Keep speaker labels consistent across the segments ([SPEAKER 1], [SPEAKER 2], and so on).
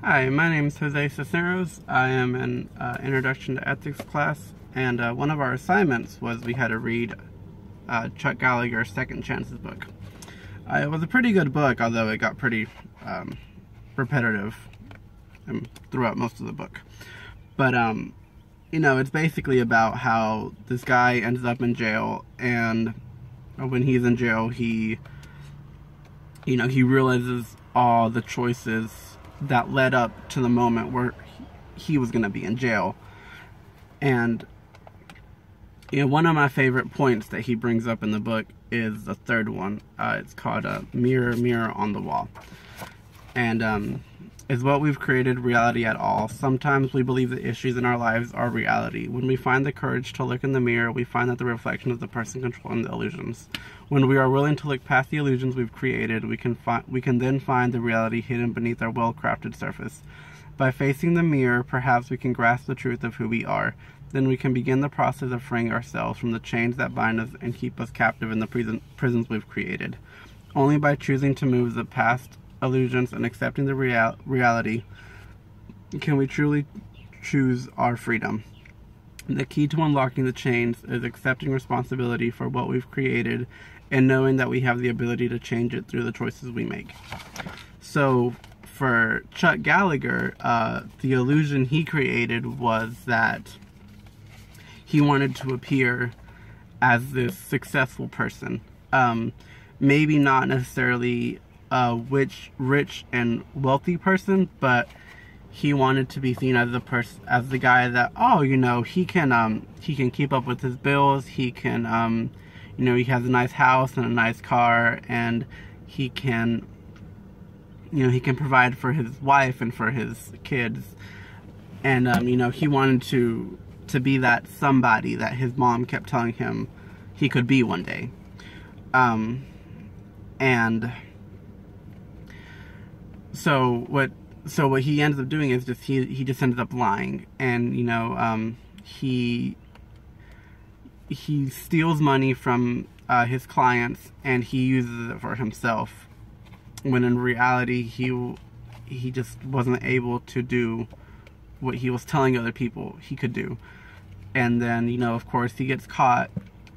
[SPEAKER 1] Hi, my name is Jose Cisneros. I am in Introduction to Ethics class, and one of our assignments was we had to read Chuck Gallagher's Second Chances book. It was a pretty good book, although it got pretty repetitive throughout most of the book. But, you know, it's basically about how this guy ends up in jail, and when he's in jail, he realizes all the choices that led up to the moment where he was going to be in jail. And one of my favorite points that he brings up in the book is the third one. It's called Mirror, Mirror on the Wall. And is what we've created reality at all? Sometimes we believe the issues in our lives are reality. When we find the courage to look in the mirror, we find that the reflection is the person controlling the illusions. When we are willing to look past the illusions we've created, we can then find the reality hidden beneath our well-crafted surface. By facing the mirror, perhaps we can grasp the truth of who we are. Then we can begin the process of freeing ourselves from the chains that bind us and keep us captive in the prisons we've created. Only by choosing to move the past illusions and accepting the reality can we truly choose our freedom. The key to unlocking the chains is accepting responsibility for what we've created and knowing that we have the ability to change it through the choices we make. So for Chuck Gallagher, the illusion he created was that he wanted to appear as this successful person. Maybe not necessarily rich and wealthy person, but he wanted to be seen as the guy that, oh, he can keep up with his bills, he can he has a nice house and a nice car, and he can provide for his wife and for his kids. And he wanted to be that somebody that his mom kept telling him he could be one day. And so what he ends up doing is just he just ends up lying, and he steals money from his clients and he uses it for himself, when in reality he just wasn't able to do what he was telling other people he could do. And then of course he gets caught,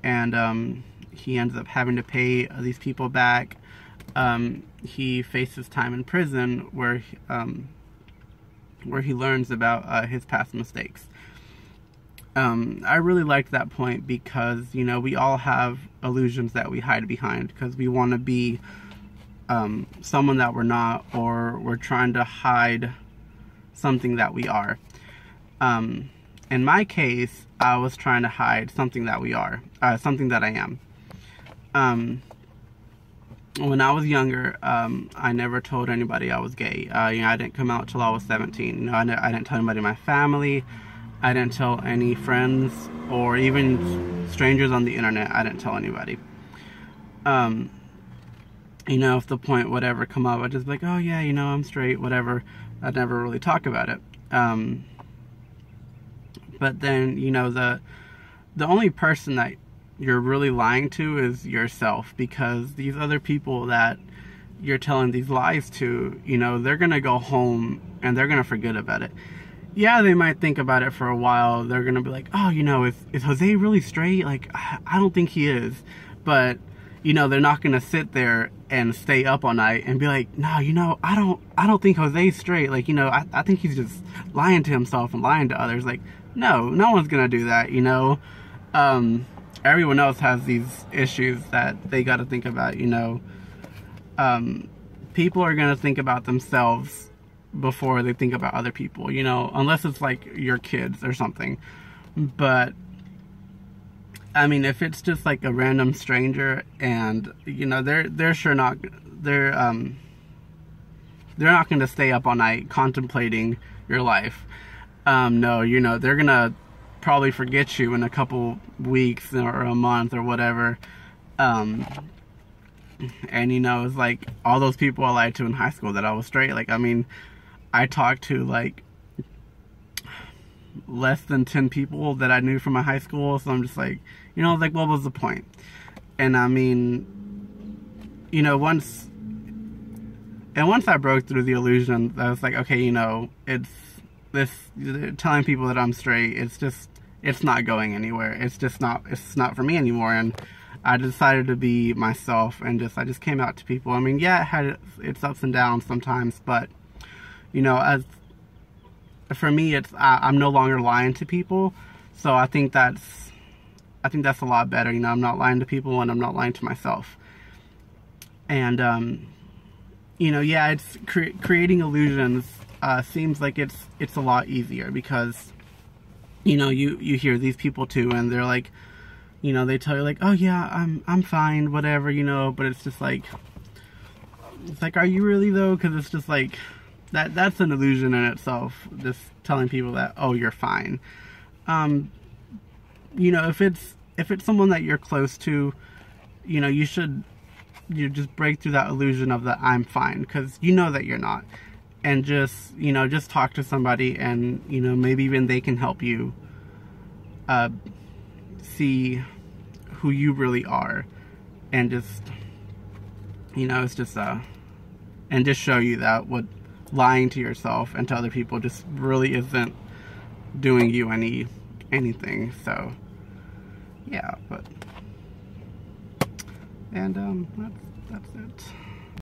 [SPEAKER 1] and he ends up having to pay these people back. He faces time in prison where he learns about his past mistakes. I really liked that point because we all have illusions that we hide behind because we want to be someone that we're not, or we're trying to hide something that we are. In my case, I was trying to hide something that we are, something that I am. When I was younger, I never told anybody I was gay. I didn't come out till I was 17. I didn't tell anybody in my family. I didn't tell any friends or even strangers on the internet. I didn't tell anybody. If the point would ever come up, I'd just be like, oh yeah, I'm straight, whatever. I'd never really talk about it. But then, the only person that you're really lying to is yourself, because these other people that you're telling these lies to, they're gonna go home and they're gonna forget about it. Yeah, they might think about it for a while. They're gonna be like, oh, is Jose really straight? Like, I don't think he is. But they're not gonna sit there and stay up all night and be like, no, I don't think Jose's straight. Like, I think he's just lying to himself and lying to others. Like, no one's gonna do that. Everyone else has these issues that they got to think about. People are going to think about themselves before they think about other people, unless it's like your kids or something. But I mean, if it's just like a random stranger, and they're sure not, they're not going to stay up all night contemplating your life. No, they're gonna probably forget you in a couple weeks or a month or whatever. And it's like all those people I lied to in high school that I was straight. Like, I mean, I talked to like less than 10 people that I knew from my high school, so I'm just like, like, what was the point? And I mean, once And once I broke through the illusion, I was like, okay, you know, it's this telling people that I'm straight. It's not going anywhere. It's not for me anymore. And I decided to be myself, and I just came out to people. I mean, yeah, it had its ups and downs sometimes, but you know, for me, I'm no longer lying to people. So I think that's a lot better. You know, I'm not lying to people, and I'm not lying to myself. And you know, yeah, it's creating illusions seems like it's a lot easier, because you know, you hear these people too, and they're like, you know, they tell you like, oh yeah, I'm fine, whatever, you know, but it's like, are you really though? Because it's just like that's an illusion in itself, just telling people that, oh, you're fine. You know, if it's someone that you're close to, you know, you just break through that illusion of that I'm fine, because you know that you're not, and just, you know, just talk to somebody, and you know, maybe even they can help you see who you really are, and just, you know, it's just and just show you that what lying to yourself and to other people just really isn't doing you anything. So yeah, but and that's it.